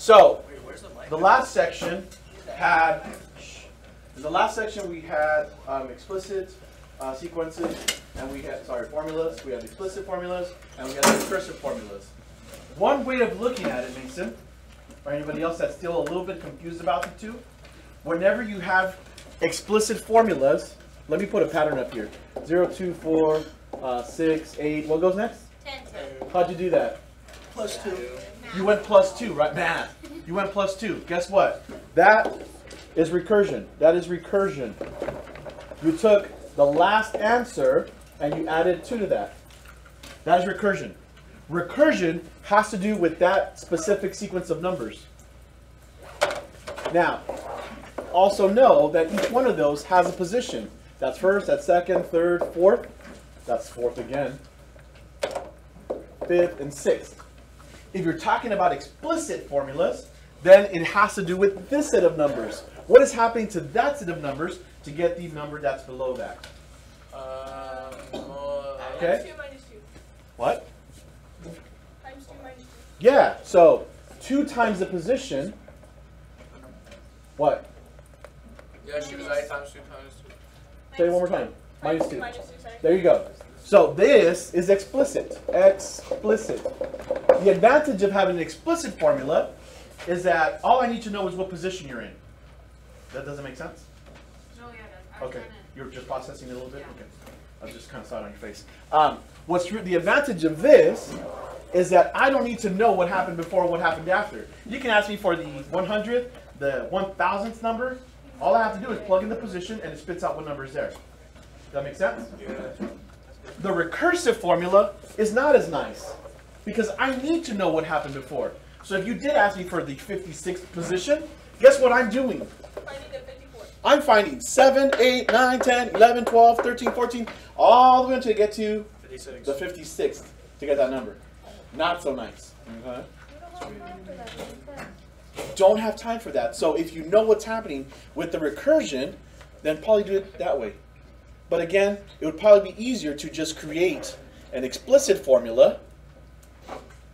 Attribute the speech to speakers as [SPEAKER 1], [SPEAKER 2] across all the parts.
[SPEAKER 1] So the last section had we had explicit sequences, and we had formulas. We had explicit formulas, and we had recursive formulas. One way of looking at it, Mason, or anybody else that's still a little bit confused about the two, whenever you have explicit formulas, let me put a pattern up here. 0, 2, 4, 6, 8. What goes next?
[SPEAKER 2] 10.
[SPEAKER 1] How'd you do that?
[SPEAKER 3] +2.
[SPEAKER 1] You went +2, right? Math. You went +2. Guess what? That is recursion. That is recursion. You took the last answer and you added 2 to that. That is recursion. Recursion has to do with that specific sequence of numbers. Now, also know that each one of those has a position. That's first, that's second, third, fourth. That's fourth again. Fifth, and sixth. If you're talking about explicit formulas, then it has to do with this set of numbers. What is happening to that set of numbers to get the number that's below that? Okay.
[SPEAKER 2] 2 minus 2.
[SPEAKER 1] What?
[SPEAKER 2] Times 2 minus 2.
[SPEAKER 1] Yeah, so 2 times the position. What?
[SPEAKER 3] Yeah, she was right times 2 times 2.
[SPEAKER 1] Say it one more time. Minus 2.
[SPEAKER 2] Minus 2, sorry.
[SPEAKER 1] There you go. So this is explicit. Explicit. The advantage of having an explicit formula is that all I need to know is what position you're in. That doesn't make sense?
[SPEAKER 2] No, yeah, I was
[SPEAKER 1] Okay.
[SPEAKER 2] trying to-
[SPEAKER 1] You're just processing it a little bit?
[SPEAKER 2] Yeah.
[SPEAKER 1] Okay. I just kind of saw it on your face. The advantage of this is that I don't need to know what happened before, what happened after. You can ask me for the 100th, the 1000th number. All I have to do is plug in the position and it spits out what number is there. Does that make sense?
[SPEAKER 3] Yeah.
[SPEAKER 1] The recursive formula is not as nice because I need to know what happened before. So if you did ask me for the 56th position, guess what I'm doing?
[SPEAKER 2] Finding the 54.
[SPEAKER 1] I'm finding 7, 8, 9, 10, 11, 12, 13, 14, all the way until I get to
[SPEAKER 3] 56.
[SPEAKER 1] the 56th to get that number. Not so nice. Okay? Don't have time for that. So if you know what's happening with the recursion, then probably do it that way. But again, it would probably be easier to just create an explicit formula,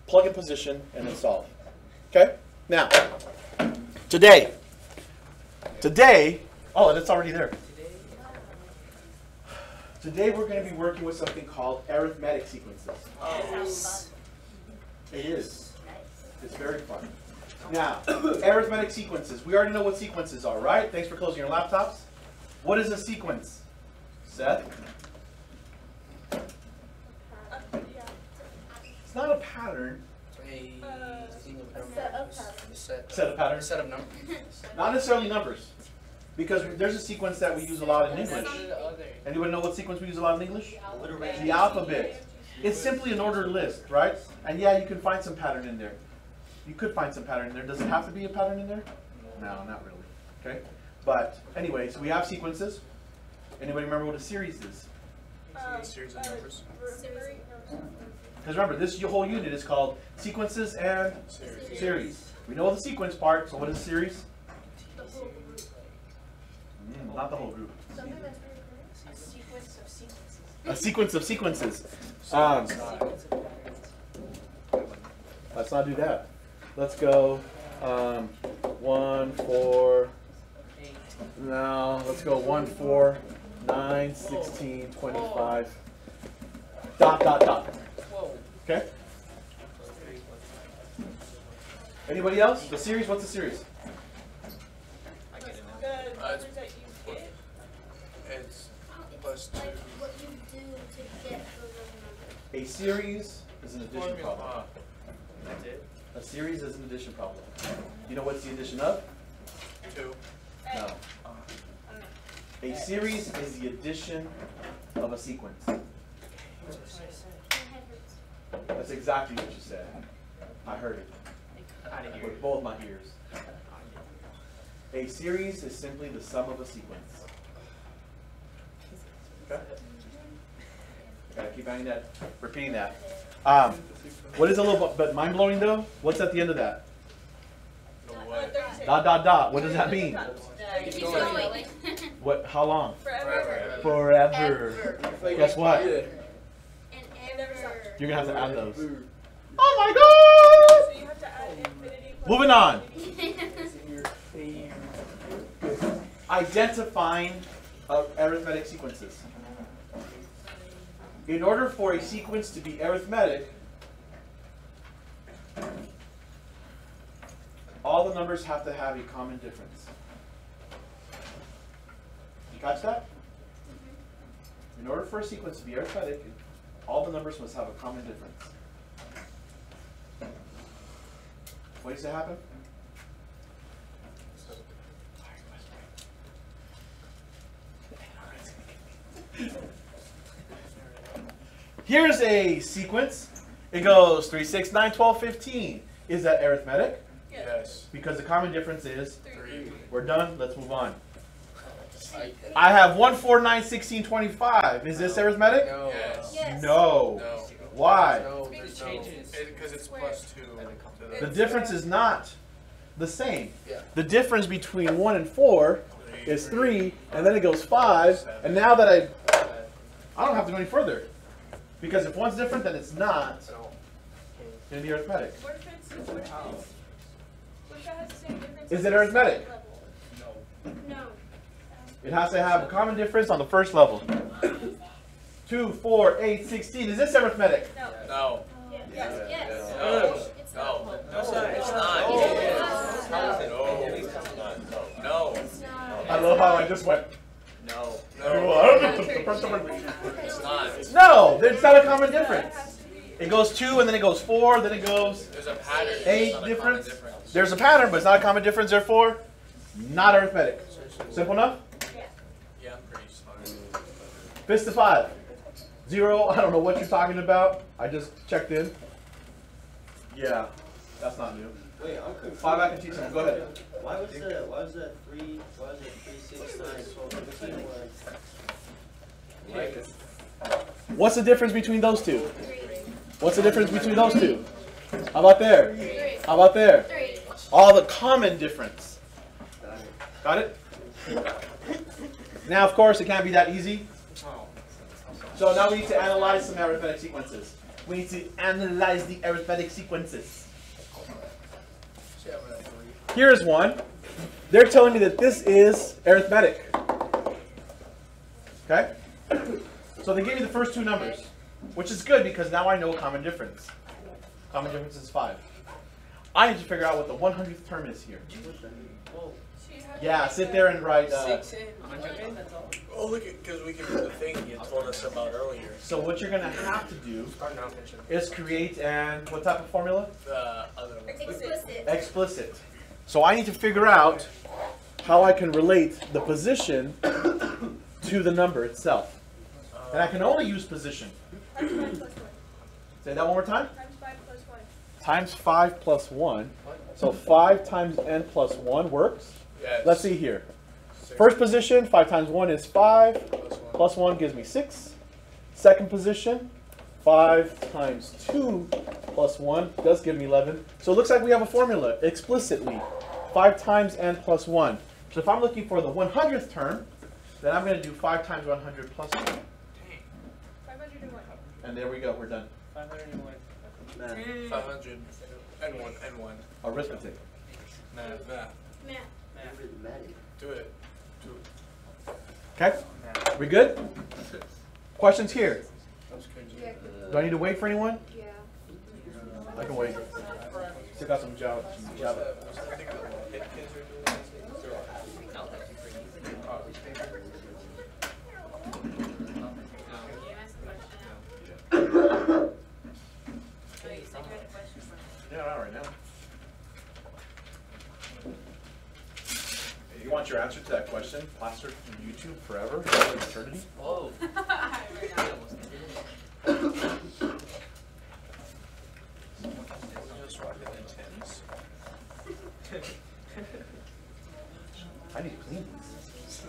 [SPEAKER 1] plug in position, and then solve. Okay? Now, today, oh, and it's already there. Today we're going to be working with something called arithmetic sequences. It is. It's very fun. Now, arithmetic sequences. We already know what sequences are, right? Thanks for closing your laptops. What is a sequence? Seth? It's not a pattern. Set of patterns.
[SPEAKER 3] Set of numbers.
[SPEAKER 1] Not necessarily numbers. Because there's a sequence that we use a lot in English. Anyone know what sequence we use a lot in English? The alphabet. It's simply an ordered list, right? And yeah, you can find some pattern in there. You could find some pattern in there. Does it have to be a pattern in there? No, not really. Okay? But anyway, so we have sequences. Anybody remember what a series is?
[SPEAKER 3] Series of numbers.
[SPEAKER 1] Because remember, this whole unit is called sequences and series. We know the sequence part, so what is a series? Not the whole group.
[SPEAKER 2] A sequence of sequences.
[SPEAKER 1] A sequence of sequences. Let's not do that. Let's go 1, 4. No, let's go 1, 4, 9, 16, 25. Dot, dot, dot. Okay? Anybody else? The series? What's a series?
[SPEAKER 2] The numbers that you get.
[SPEAKER 3] It's +2.
[SPEAKER 4] What you do to get those numbers.
[SPEAKER 1] A series is an addition problem.
[SPEAKER 3] That's it.
[SPEAKER 1] A series is an addition problem. You know what's the addition of?
[SPEAKER 3] 2.
[SPEAKER 1] No. A series is the addition of a sequence. That's exactly what you said. I heard it with both my ears. A series is simply the sum of a sequence. Okay? Gotta keep repeating that. What is a little bit mind-blowing though? What's at the end of that? Dot, dot, dot. What does that mean?
[SPEAKER 2] Keep going.
[SPEAKER 1] What? How long?
[SPEAKER 2] Forever.
[SPEAKER 1] Forever. Guess what?
[SPEAKER 2] It never stops.
[SPEAKER 1] You're gonna have to add those. Oh my God!
[SPEAKER 2] So you have to add infinity
[SPEAKER 1] Moving on. Identifying arithmetic sequences. In order for a sequence to be arithmetic, all the numbers have to have a common difference. You catch that? In order for a sequence to be arithmetic, all the numbers must have a common difference. What needs to happen? Here's a sequence. It goes 3, 6, 9, 12, 15. Is that arithmetic?
[SPEAKER 3] Yes.
[SPEAKER 1] Because the common difference is
[SPEAKER 3] 3.
[SPEAKER 1] we're done. Let's move on. I have 1, 4, 9, 16, 25. Is this arithmetic?
[SPEAKER 3] No. Yes.
[SPEAKER 4] Yes.
[SPEAKER 1] No.
[SPEAKER 3] No.
[SPEAKER 1] Why?
[SPEAKER 3] No, there's no. Because it's plus 2.
[SPEAKER 1] The difference is not the same.
[SPEAKER 3] Yeah.
[SPEAKER 1] The difference between 1 and 4 is 3, and then it goes 5, and now that I don't have to go any further. Because if one's different, then it's not going to be arithmetic.
[SPEAKER 2] What if it's what if it has the same difference?
[SPEAKER 1] Is it arithmetic?
[SPEAKER 4] No.
[SPEAKER 1] It has to have a common difference on the first level. 2, 4, 8, 16. Is this arithmetic?
[SPEAKER 2] No.
[SPEAKER 3] No.
[SPEAKER 4] Yes. Yes.
[SPEAKER 3] No.
[SPEAKER 4] It's
[SPEAKER 3] No.
[SPEAKER 4] not.
[SPEAKER 3] No, it's not.
[SPEAKER 4] It's not.
[SPEAKER 3] No.
[SPEAKER 4] It's not.
[SPEAKER 1] I love how I just went.
[SPEAKER 3] No.
[SPEAKER 1] It's
[SPEAKER 3] not.
[SPEAKER 1] No, it's not a common difference. It goes 2, and then it goes 4, then it goes
[SPEAKER 3] There's a pattern.
[SPEAKER 1] 8
[SPEAKER 3] It's not a common
[SPEAKER 1] difference.
[SPEAKER 3] difference.
[SPEAKER 1] There's a pattern, but it's not a common difference, therefore, not arithmetic. Simple enough?
[SPEAKER 3] Yeah, I'm pretty smart.
[SPEAKER 1] Fist to 5. 0, I don't know what you're talking about. I just checked in. Yeah, that's not new.
[SPEAKER 5] Wait, I'm confused.
[SPEAKER 1] 5, I can teach them. Go ahead.
[SPEAKER 5] Why was that 3, 6, 9, 12, 15
[SPEAKER 1] What's the difference between those two? What's the difference between those two? How about there? How about there?
[SPEAKER 4] 3.
[SPEAKER 1] All the common difference. Got it? Now, of course, it can't be that easy. So now we need to analyze some arithmetic sequences. We need to analyze the arithmetic sequences. Here's one. They're telling me that this is arithmetic. Okay? So they give me the first two numbers, which is good because now I know common difference. Common difference is 5. I need to figure out what the 100th term is here. Yeah, sit there and write.
[SPEAKER 3] Oh, look at, because we can do the thing you told us about earlier.
[SPEAKER 1] So what you're going to have to do is create and what type of formula?
[SPEAKER 3] The other one.
[SPEAKER 4] Explicit.
[SPEAKER 1] Explicit. So I need to figure out how I can relate the position to the number itself. And I can only use position.
[SPEAKER 2] Times 5 plus 1.
[SPEAKER 1] Say that one more time.
[SPEAKER 2] Times 5 plus 1.
[SPEAKER 1] Times 5 plus 1. So 5 times n plus 1 works.
[SPEAKER 3] Yes.
[SPEAKER 1] Let's see here. First position, 5 times 1 is 5.
[SPEAKER 3] Plus 1.
[SPEAKER 1] Plus 1 gives me 6. Second position, 5 times 2 plus 1 does give me 11. So it looks like we have a formula explicitly. 5 times n plus 1. So if I'm looking for the 100th term, then I'm going to do 5 times 100 plus 1.
[SPEAKER 2] 501.
[SPEAKER 1] And there we go, we're done.
[SPEAKER 3] 501. 500. N1.
[SPEAKER 1] Arithmetic.
[SPEAKER 3] Math.
[SPEAKER 4] Math.
[SPEAKER 3] Do it.
[SPEAKER 1] Okay? We good? Questions here?
[SPEAKER 4] Yeah.
[SPEAKER 1] Do I need to wait for anyone?
[SPEAKER 4] Yeah.
[SPEAKER 1] I can wait. Still got some Java. Yeah, not right now. You want your answer to that question plastered in YouTube forever, for eternity?
[SPEAKER 3] Oh.
[SPEAKER 1] I need to clean these.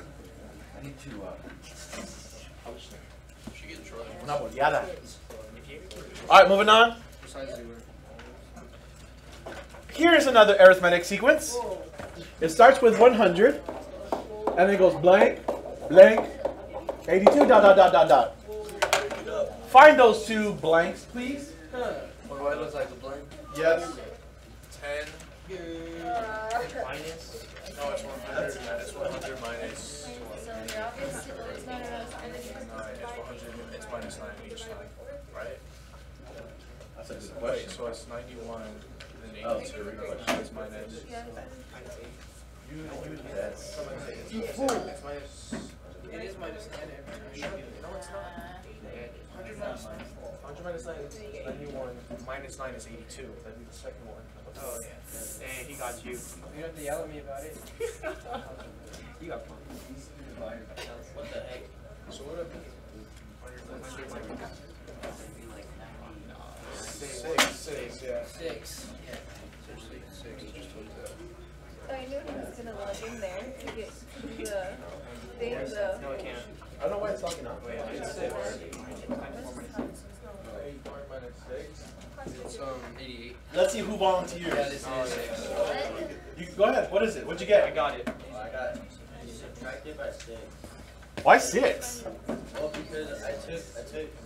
[SPEAKER 1] I need to publish them. Una boleada. All right, moving on. Here's another arithmetic sequence. It starts with 100, and then it goes blank, blank, 82, dot, dot, dot, dot, dot. Find those two blanks, please.
[SPEAKER 3] What do I look like a blank?
[SPEAKER 1] Yes.
[SPEAKER 3] 10,
[SPEAKER 5] Minus.
[SPEAKER 3] No, it's 100. It's 100 minus.
[SPEAKER 2] So you're obviously, it's not around, and then you just
[SPEAKER 3] 9. It's
[SPEAKER 2] divide
[SPEAKER 3] 100. It's minus 9 each time, right?
[SPEAKER 1] That's a good
[SPEAKER 3] Wait,
[SPEAKER 1] question.
[SPEAKER 3] so it's 91, then
[SPEAKER 1] Oh,
[SPEAKER 3] 82. It's minus.
[SPEAKER 2] Yeah.
[SPEAKER 1] Yes.
[SPEAKER 3] You fool! It's minus. It is minus 9 every time. No, it's not. 100 minus 9 is 91. Minus 9 is 82. That'd be the second one.
[SPEAKER 5] Oh, yeah. Hey, he got you. You don't have to yell at me about it. You got fun. What the heck?
[SPEAKER 3] So what up? On your Six, yeah.
[SPEAKER 5] 6. Yeah. Seriously, 6. Just told you that.
[SPEAKER 2] I knew he was gonna log in there to get the thing, the.
[SPEAKER 5] No, I can't.
[SPEAKER 1] I don't know why it's talking now.
[SPEAKER 5] Wait,
[SPEAKER 3] It's 6. 8 minus 6.
[SPEAKER 5] It's 88.
[SPEAKER 1] Let's see who volunteers.
[SPEAKER 5] Yeah, this is 6.
[SPEAKER 1] You go ahead. What is it? What'd you
[SPEAKER 5] I
[SPEAKER 1] get?
[SPEAKER 5] got it.
[SPEAKER 6] I got subtracted by 6.
[SPEAKER 1] Why 6?
[SPEAKER 6] Well, because I took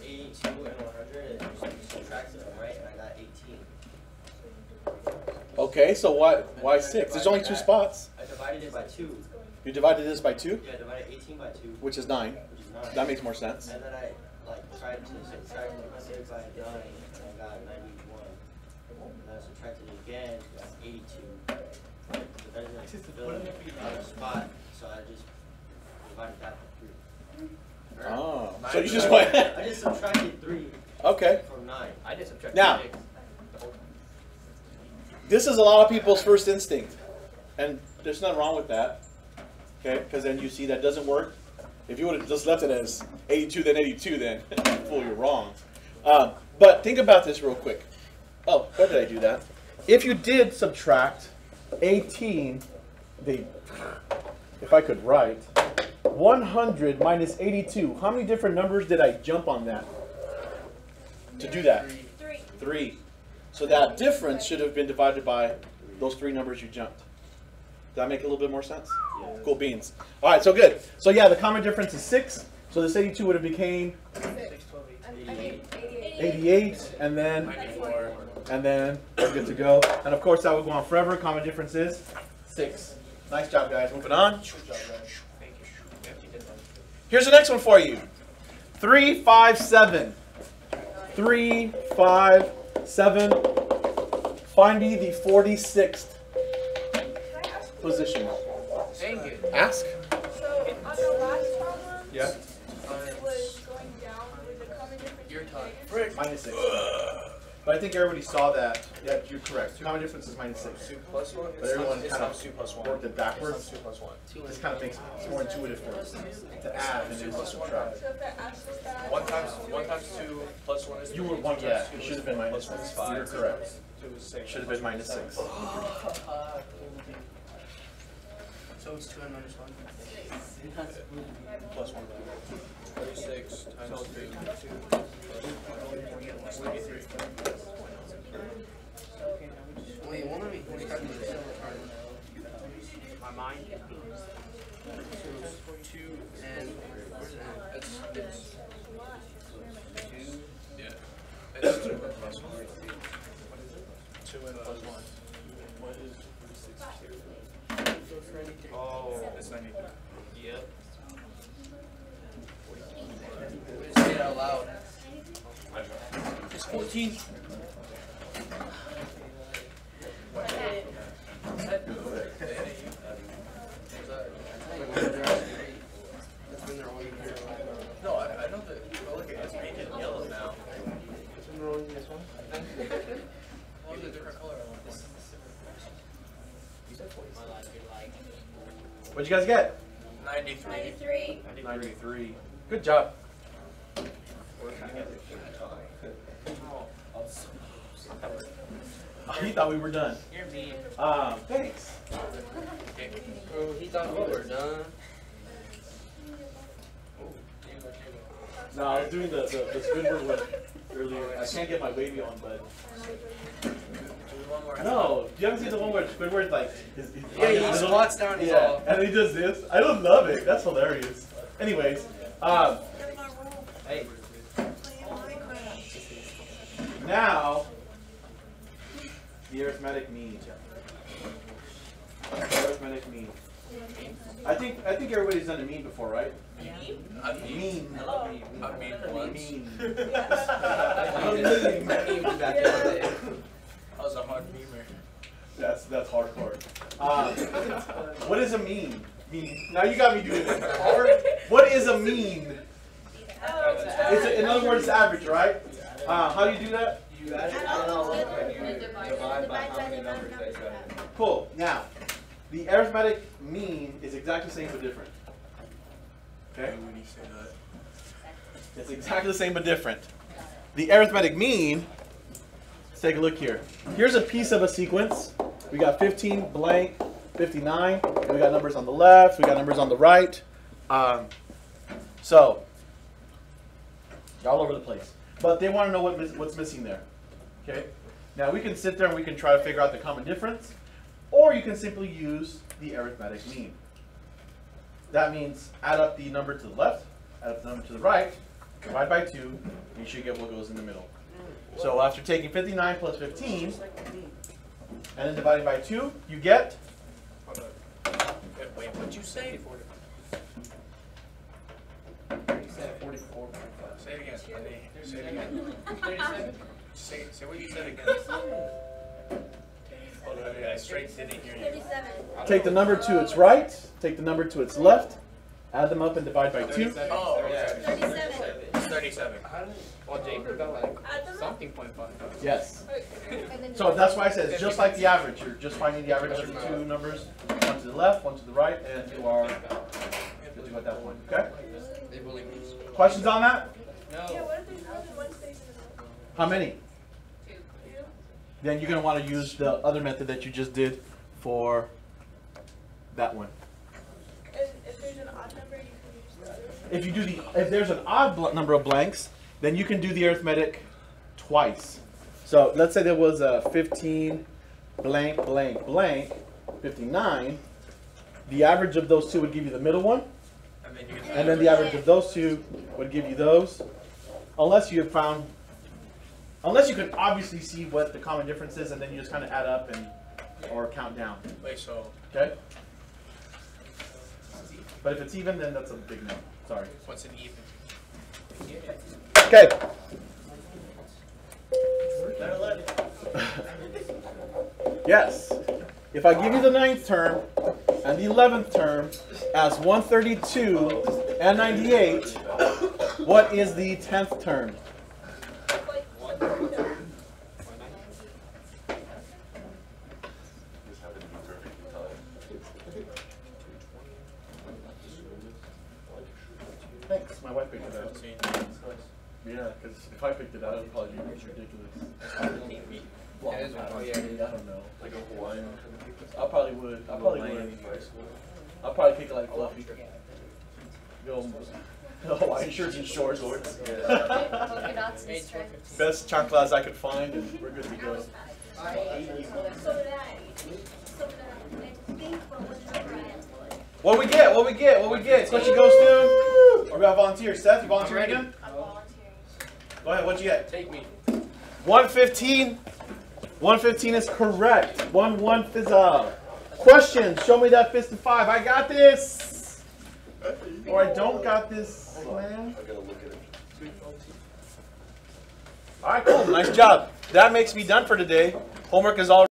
[SPEAKER 6] 82 and 100 and subtracted them, right? And I got 18.
[SPEAKER 1] Okay, so why 6? There's only 2 spots.
[SPEAKER 6] I divided it by 2.
[SPEAKER 1] You divided this by 2,
[SPEAKER 6] Yeah, I divided 18 by 2,
[SPEAKER 1] which is 9.
[SPEAKER 6] which is 9.
[SPEAKER 1] That makes more sense.
[SPEAKER 6] And then I tried to subtract 6 by 9, and I got 91. And then I subtracted it again, got 82. But that doesn't fill out a spot, so I just divided that by 3.
[SPEAKER 1] Oh, so you just went.
[SPEAKER 6] I just subtracted 3
[SPEAKER 1] Okay.
[SPEAKER 6] from 9.
[SPEAKER 5] I did subtract
[SPEAKER 1] Now.
[SPEAKER 5] 6.
[SPEAKER 1] This is a lot of people's first instinct, and there's nothing wrong with that. Okay, because then you see that doesn't work. If you would have just left it as 82, then 82, then fool, you're wrong. But think about this real quick. Oh, why did I do that? If you did subtract 18, if I could write, 100 minus 82. How many different numbers did I jump on that to do that?
[SPEAKER 2] 3.
[SPEAKER 1] 3. So that difference should have been divided by those 3 numbers you jumped. Does that make a little bit more sense?
[SPEAKER 6] Yeah.
[SPEAKER 1] Cool beans. All right, so good. So yeah, the common difference is 6. So this 82 would have became 88, and then
[SPEAKER 3] 94.
[SPEAKER 1] we're good to go. And of course, that would go on forever. Common difference is 6. Nice job, guys. Moving on.
[SPEAKER 5] Thank you. Yep, you did that.
[SPEAKER 1] Here's the next one for you. 3, 5, 7. 3, 5, 7. Find me the 46th position.
[SPEAKER 5] Dang it.
[SPEAKER 1] Ask.
[SPEAKER 2] So on the last problem,
[SPEAKER 1] Yeah.
[SPEAKER 2] it was going down with the common difference.
[SPEAKER 5] Your time.
[SPEAKER 1] Frick. -6. But I think everybody saw that. Yeah, you're correct. Common difference is -6.
[SPEAKER 3] 2 plus 1?
[SPEAKER 1] But everyone
[SPEAKER 3] it's
[SPEAKER 1] kind
[SPEAKER 3] not
[SPEAKER 1] of
[SPEAKER 3] 2 plus 1.
[SPEAKER 1] worked it backwards.
[SPEAKER 3] It's not 2 plus 1.
[SPEAKER 1] This kind of makes it more intuitive for us to add than it is to subtract.
[SPEAKER 2] So if I asked us that.
[SPEAKER 3] 1 times 2 plus 1 is 3.
[SPEAKER 1] You were one,
[SPEAKER 3] 2
[SPEAKER 1] yeah.
[SPEAKER 3] times 2
[SPEAKER 1] It
[SPEAKER 3] is
[SPEAKER 1] should have been
[SPEAKER 3] 3,
[SPEAKER 1] -6.
[SPEAKER 3] plus 1 is 5.
[SPEAKER 1] You're correct.
[SPEAKER 3] 2 is 6.
[SPEAKER 1] Should have been -6.
[SPEAKER 5] So it's 2 and minus 1.
[SPEAKER 3] Plus 1. 36 times 3. 43.
[SPEAKER 5] Wait, one of me. My mind. 2 and where's that?
[SPEAKER 3] It's 2. Yeah. It's 2 and plus 1. 2 and plus 1. What is 46?
[SPEAKER 5] Oh,
[SPEAKER 3] It's 93.
[SPEAKER 5] yep. Say it out loud. It's 14.
[SPEAKER 3] No, I know that. Oh, look, it's painted yellow now.
[SPEAKER 5] It's been rolling this one.
[SPEAKER 3] Oh, it's a different color.
[SPEAKER 1] What'd you guys get?
[SPEAKER 3] 93.
[SPEAKER 2] 93.
[SPEAKER 1] 93. Good job. He thought we were done.
[SPEAKER 5] You're mean.
[SPEAKER 1] Thanks.
[SPEAKER 5] Oh, he thought we were done.
[SPEAKER 1] No, I was doing the Squidward one earlier. I can't get my wavy on, but no. You haven't seen the one where Squidward like
[SPEAKER 5] Yeah, he squats down. He's
[SPEAKER 1] yeah,
[SPEAKER 5] all.
[SPEAKER 1] and he does this. I don't love it. That's hilarious. Anyways,
[SPEAKER 5] Hey.
[SPEAKER 1] now the arithmetic mean. arithmetic mean? I think everybody's done a mean before, right?
[SPEAKER 3] I mean,
[SPEAKER 1] Mean.
[SPEAKER 3] I mean once.
[SPEAKER 1] Mean.
[SPEAKER 3] I was a hard memer.
[SPEAKER 1] That's hardcore. What is a mean? Now you got me doing it. What is a mean? In other words, it's average, right? How do you do that?
[SPEAKER 5] You add it all up and you divide by how many numbers that you have.
[SPEAKER 1] Cool. Now, the arithmetic mean is exactly the same but different. Okay?
[SPEAKER 3] When you say that.
[SPEAKER 1] It's exactly the same but different. The arithmetic mean, let's take a look here. Here's a piece of a sequence. We got 15 blank, 59. And we got numbers on the left. We got numbers on the right. So, all over the place. But they want to know what's missing there. Okay? Now we can sit there and we can try to figure out the common difference. Or you can simply use the arithmetic mean. That means add up the number to the left, add up the number to the right, divide by 2, and you should get what goes in the middle. So after taking 59 plus 15, and then dividing by 2, you get?
[SPEAKER 3] Hold on. Wait, what'd you say?
[SPEAKER 5] You said 44.5.
[SPEAKER 3] Say it again. Say it again.
[SPEAKER 5] 37?
[SPEAKER 3] Say what you said again. Hold on, I straight didn't hear you.
[SPEAKER 4] 37.
[SPEAKER 1] Take the number to its right, take the number to its left, add them up and divide by 2.
[SPEAKER 3] Oh, okay.
[SPEAKER 4] 37.
[SPEAKER 3] It's 37.
[SPEAKER 5] Well, Jacob got like something .5.
[SPEAKER 1] Yes. So that's why I said it's just like the average. You're just finding the average of the two numbers, one to the left, one to the right, and you are good to go at that point. Okay?
[SPEAKER 5] They believe me.
[SPEAKER 1] Questions on that?
[SPEAKER 2] Yeah,
[SPEAKER 5] No.
[SPEAKER 2] what if there's more than one space in the middle?
[SPEAKER 1] How many?
[SPEAKER 2] 2.
[SPEAKER 1] Then you're going to want to use the other method that you just did for that one.
[SPEAKER 2] And if there's an odd number, you can use the other one.
[SPEAKER 1] If there's an odd number of blanks, then you can do the arithmetic twice. So let's say there was a 15 blank blank blank 59. The average of those two would give you the middle one,
[SPEAKER 3] And then you can
[SPEAKER 1] and then the average of those two would give you those. Unless you can obviously see what the common difference is, and then you just kind of add up or count down.
[SPEAKER 3] Wait, so
[SPEAKER 1] Okay? But if it's even, then that's a big no. Sorry.
[SPEAKER 3] what's an even?
[SPEAKER 1] Okay. Yes. If I give you the 9th term and the 11th term as 132 and 98, what is the 10th term? Thanks. My wife picked it out. Yeah, because if I picked it out, it would probably be ridiculous.
[SPEAKER 5] Yeah, it is. Oh, yeah,
[SPEAKER 1] I don't know.
[SPEAKER 3] Like a Hawaiian.
[SPEAKER 1] I probably would. I'll probably pick it like fluffy. Go Hawaiian shirts and shorts.
[SPEAKER 2] Polka dots and stripes.
[SPEAKER 1] Best chocolates I could find, and we're good to go.
[SPEAKER 4] So did I. So did I. I think what number I had.
[SPEAKER 1] What we get? What we get? What we get? Question goes to. Or we got volunteers. Seth, you volunteer
[SPEAKER 5] I'm ready.
[SPEAKER 1] again?
[SPEAKER 2] I'm volunteering.
[SPEAKER 1] Go ahead. What'd you get?
[SPEAKER 5] Take me.
[SPEAKER 1] 115. 115 is correct. 1 fizzle. Question. Show me that fist of 5. I got this. Or I don't got this, man.
[SPEAKER 3] I gotta look at it.
[SPEAKER 1] All right, cool. Nice job. That makes me done for today. Homework is all.